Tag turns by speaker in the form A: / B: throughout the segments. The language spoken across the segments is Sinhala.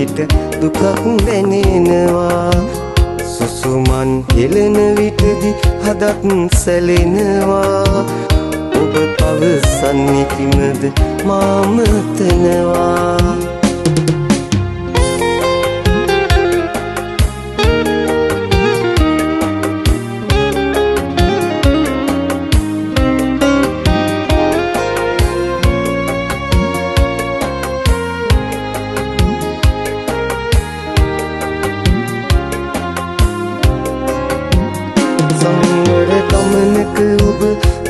A: විට දුකක් දැනෙනවා. සුසුමන් හෙලන විටදි හදත් සැලෙනවා. ඔබ පවසන්නේ කිමද මාමතනවා. සංවර ගමනක ඔබ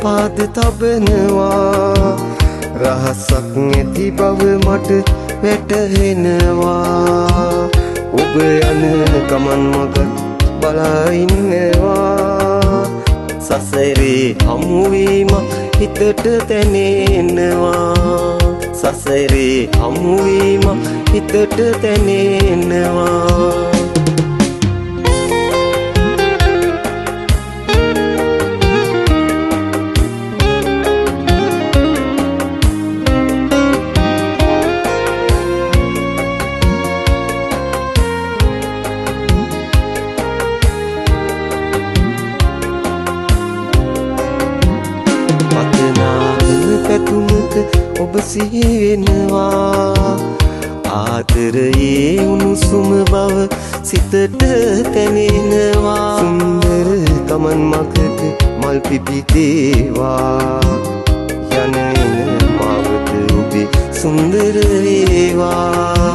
A: පාද තබනවා. රහසක් නැති බව මට වැටහෙනවා. ඔබ යන ගමන් මග බලා ඉන්නවා. සසරේ හමුවීම හිතට දැනෙනවා. සසරේ හමුවීම හිතට දැනෙනවා. පැතුමක ඔබ සිහි වෙනවා. ආදරයේ උණුසුම බව සිතට දැනෙනවා. සුන්දර ගමන් මගක මල් පිපිදේවා. යන එන මාවත ඔබේ සුන්දර වේවා.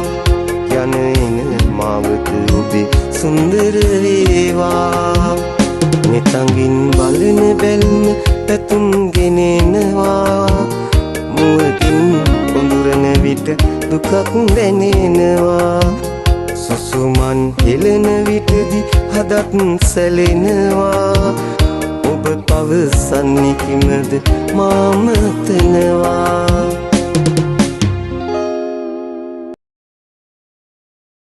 A: යන එන මාවත ඔබේ සුන්දර වේවා. නෙතඟින් බලන බැල්ම පැතුම් ගෙනෙනවා. මුවකින් කොඳුරන විට දුකක් දැනෙනවා. සුසුමන් හෙලන විටදි හදත් සැලෙනවා. ඔබ පවසන්නේ කිමද මාමතනවා.